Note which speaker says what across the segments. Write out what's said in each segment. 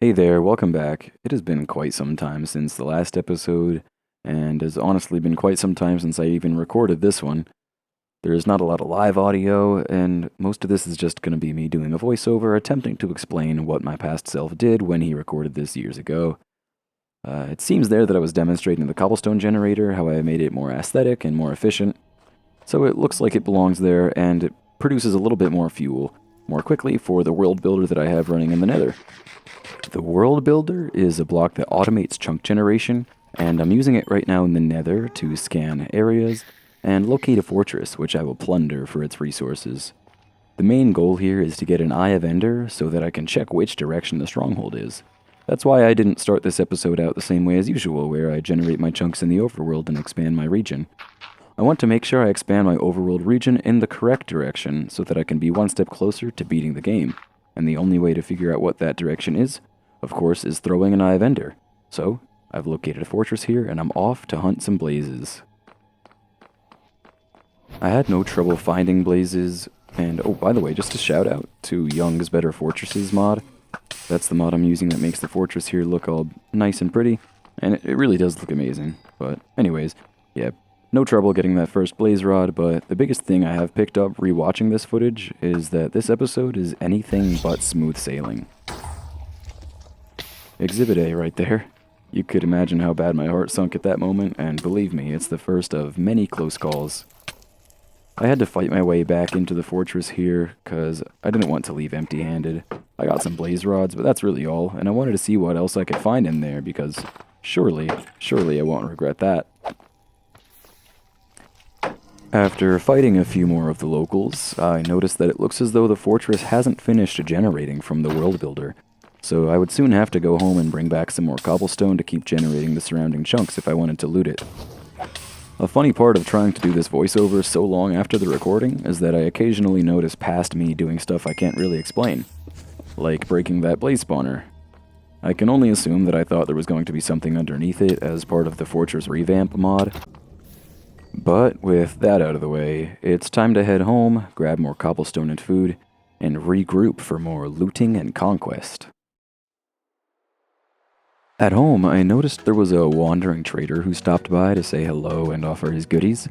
Speaker 1: Hey there, welcome back. It has been quite some time since the last episode, and has honestly been quite some time since I even recorded this one. There's not a lot of live audio, and most of this is just going to be me doing a voiceover attempting to explain what my past self did when he recorded this years ago. It seems there that I was demonstrating the cobblestone generator, how I made it more aesthetic and more efficient, so it looks like it belongs there, and it produces a little bit more fuel more quickly for the world builder that I have running in the nether. The World Builder is a block that automates chunk generation, and I'm using it right now in the Nether to scan areas and locate a fortress, which I will plunder for its resources. The main goal here is to get an Eye of Ender so that I can check which direction the stronghold is. That's why I didn't start this episode out the same way as usual, where I generate my chunks in the overworld and expand my region. I want to make sure I expand my overworld region in the correct direction so that I can be one step closer to beating the game. And the only way to figure out what that direction is, of course, is throwing an Eye of Ender. So, I've located a fortress here and I'm off to hunt some blazes. I had no trouble finding blazes, and oh, by the way, just a shout out to Young's Better Fortresses mod. That's the mod I'm using that makes the fortress here look all nice and pretty, and it really does look amazing. But anyways, yeah, no trouble getting that first blaze rod, but the biggest thing I have picked up rewatching this footage is that this episode is anything but smooth sailing. Exhibit A right there. You could imagine how bad my heart sunk at that moment, and believe me, it's the first of many close calls. I had to fight my way back into the fortress here, cause I didn't want to leave empty-handed. I got some blaze rods, but that's really all, and I wanted to see what else I could find in there, because surely I won't regret that. After fighting a few more of the locals, I noticed that it looks as though the fortress hasn't finished generating from the world builder, so I would soon have to go home and bring back some more cobblestone to keep generating the surrounding chunks if I wanted to loot it. A funny part of trying to do this voiceover so long after the recording is that I occasionally notice past me doing stuff I can't really explain, like breaking that blaze spawner. I can only assume that I thought there was going to be something underneath it as part of the Fortress Revamp mod. But with that out of the way, it's time to head home, grab more cobblestone and food, and regroup for more looting and conquest. At home, I noticed there was a wandering trader who stopped by to say hello and offer his goodies,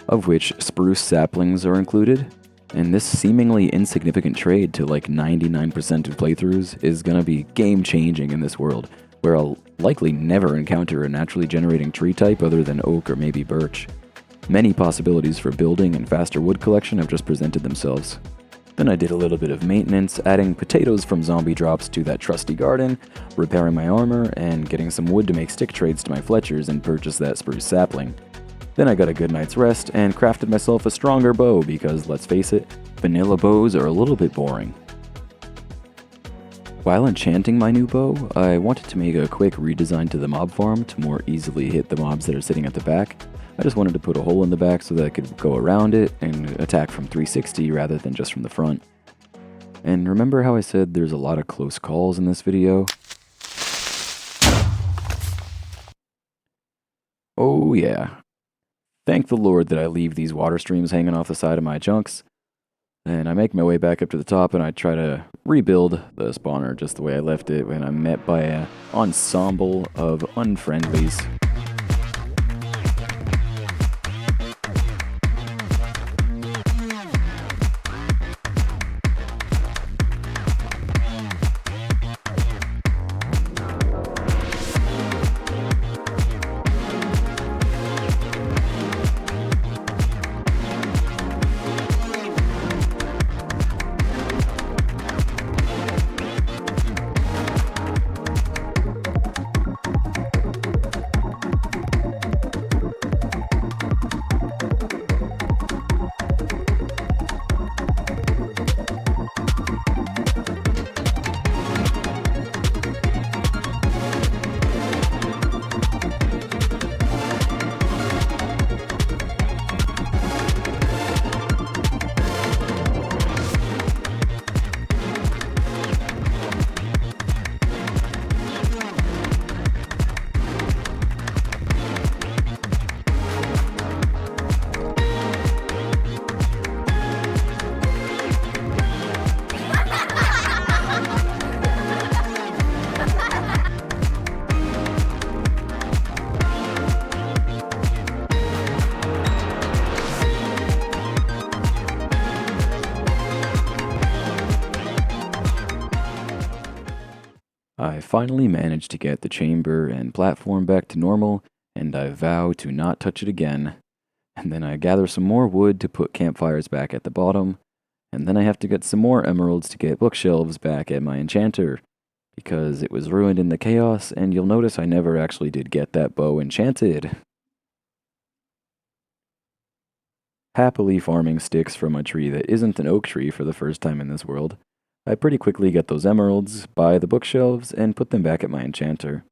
Speaker 1: of which spruce saplings are included, and this seemingly insignificant trade to like 99% of playthroughs is gonna be game-changing in this world, where I'll likely never encounter a naturally generating tree type other than oak or maybe birch. Many possibilities for building and faster wood collection have just presented themselves. Then I did a little bit of maintenance, adding potatoes from zombie drops to that trusty garden, repairing my armor, and getting some wood to make stick trades to my Fletchers and purchase that spruce sapling. Then I got a good night's rest and crafted myself a stronger bow because, let's face it, vanilla bows are a little bit boring. While enchanting my new bow, I wanted to make a quick redesign to the mob farm to more easily hit the mobs that are sitting at the back. I just wanted to put a hole in the back so that I could go around it and attack from 360 rather than just from the front. And remember how I said there's a lot of close calls in this video? Oh yeah. Thank the Lord that I leave these water streams hanging off the side of my chunks. And I make my way back up to the top and I try to rebuild the spawner just the way I left it when I'm met by an ensemble of unfriendlies. I finally managed to get the chamber and platform back to normal, and I vow to not touch it again. And then I gather some more wood to put campfires back at the bottom, and then I have to get some more emeralds to get bookshelves back at my enchanter, because it was ruined in the chaos, and you'll notice I never actually did get that bow enchanted. Happily farming sticks from a tree that isn't an oak tree for the first time in this world, I pretty quickly get those emeralds, buy the bookshelves, and put them back at my enchanter.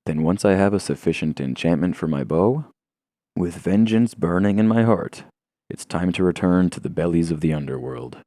Speaker 1: Then once I have a sufficient enchantment for my bow, with vengeance burning in my heart, it's time to return to the bellies of the underworld.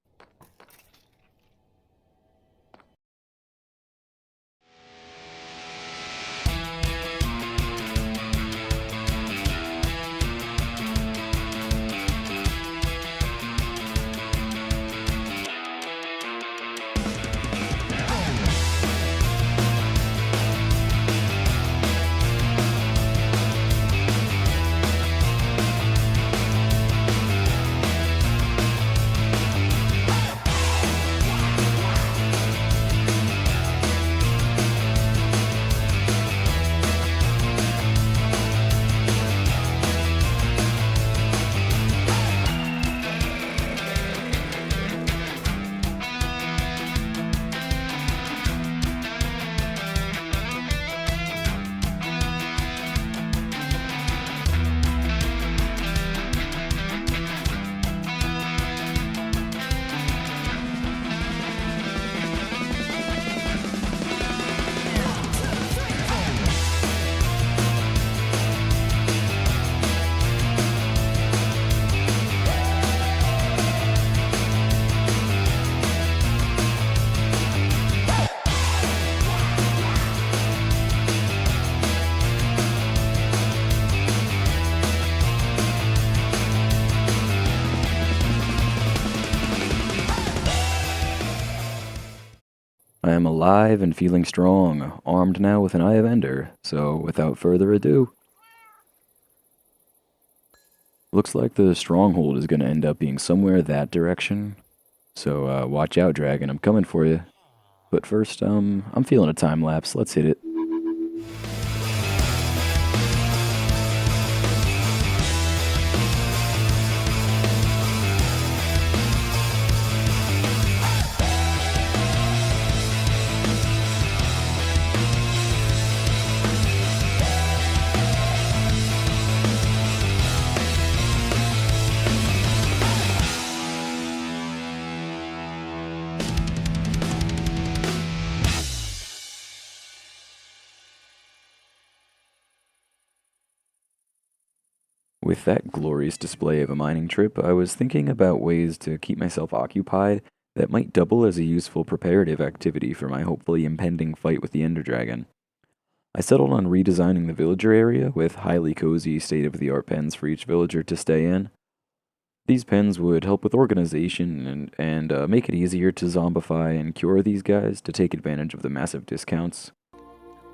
Speaker 1: I am alive and feeling strong, armed now with an Eye of Ender, so without further ado, looks like the stronghold is going to end up being somewhere that direction. So watch out, dragon, I'm coming for you. But first, I'm feeling a time lapse. Let's hit it. With that glorious display of a mining trip, I was thinking about ways to keep myself occupied that might double as a useful preparative activity for my hopefully impending fight with the Ender Dragon. I settled on redesigning the villager area with highly cozy, state-of-the-art pens for each villager to stay in. These pens would help with organization and make it easier to zombify and cure these guys to take advantage of the massive discounts.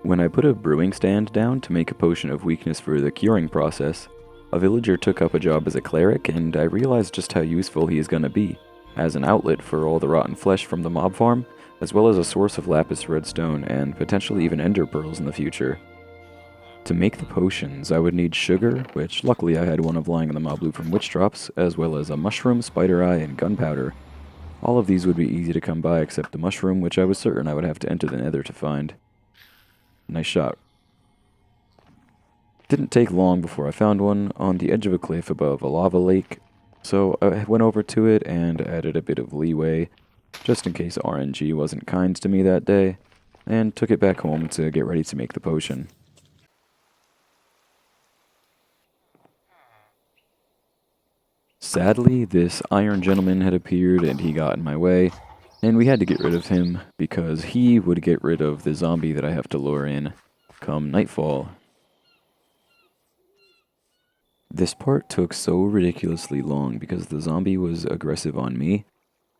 Speaker 1: When I put a brewing stand down to make a potion of weakness for the curing process, a villager took up a job as a cleric, and I realized just how useful he is going to be, as an outlet for all the rotten flesh from the mob farm, as well as a source of lapis redstone and potentially even ender pearls in the future. To make the potions, I would need sugar, which luckily I had one of lying in the mob loot from witch drops, as well as a mushroom, spider eye, and gunpowder. All of these would be easy to come by except the mushroom, which I was certain I would have to enter the nether to find. Nice shot. Didn't take long before I found one on the edge of a cliff above a lava lake, so I went over to it and added a bit of leeway, just in case RNG wasn't kind to me that day, and took it back home to get ready to make the potion. Sadly, this iron gentleman had appeared and he got in my way, and we had to get rid of him because he would get rid of the zombie that I have to lure in come nightfall. This part took so ridiculously long because the zombie was aggressive on me,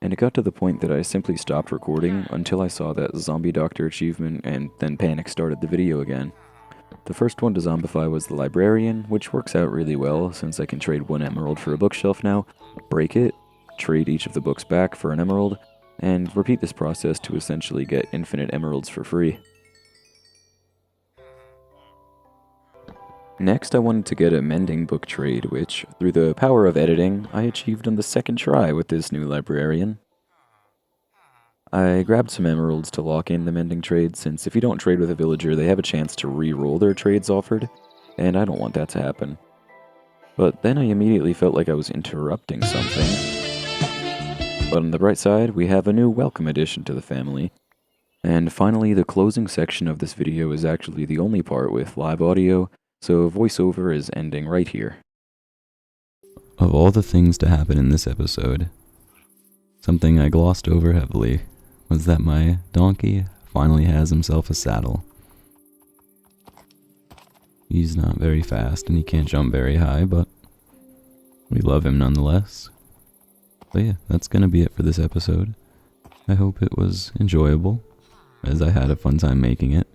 Speaker 1: and it got to the point that I simply stopped recording until I saw that zombie doctor achievement and then panic started the video again. The first one to zombify was the librarian, which works out really well since I can trade one emerald for a bookshelf now, break it, trade each of the books back for an emerald, and repeat this process to essentially get infinite emeralds for free. Next, I wanted to get a mending book trade, which, through the power of editing, I achieved on the second try with this new librarian. I grabbed some emeralds to lock in the mending trade, since if you don't trade with a villager, they have a chance to re-roll their trades offered, and I don't want that to happen. But then I immediately felt like I was interrupting something. But on the bright side, we have a new welcome addition to the family. And finally, the closing section of this video is actually the only part with live audio, so voiceover is ending right here. Of all the things to happen in this episode, something I glossed over heavily was that my donkey finally has himself a saddle. He's not very fast and he can't jump very high, but we love him nonetheless. But yeah, that's gonna be it for this episode. I hope it was enjoyable, as I had a fun time making it.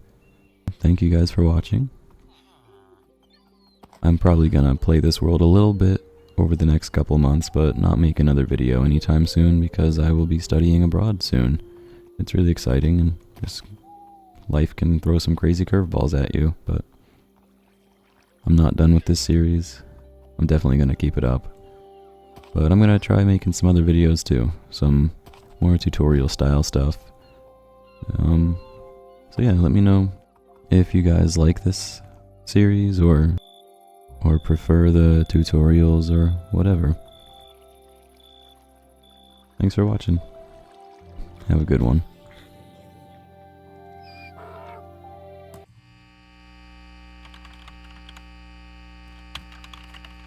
Speaker 1: Thank you guys for watching. I'm probably gonna play this world a little bit over the next couple months, but not make another video anytime soon because I will be studying abroad soon. It's really exciting, and just life can throw some crazy curveballs at you, but I'm not done with this series. I'm definitely gonna keep it up. But I'm gonna try making some other videos too, some more tutorial style stuff. So yeah, let me know if you guys like this series or prefer the tutorials or whatever. Thanks for watching. Have a good one.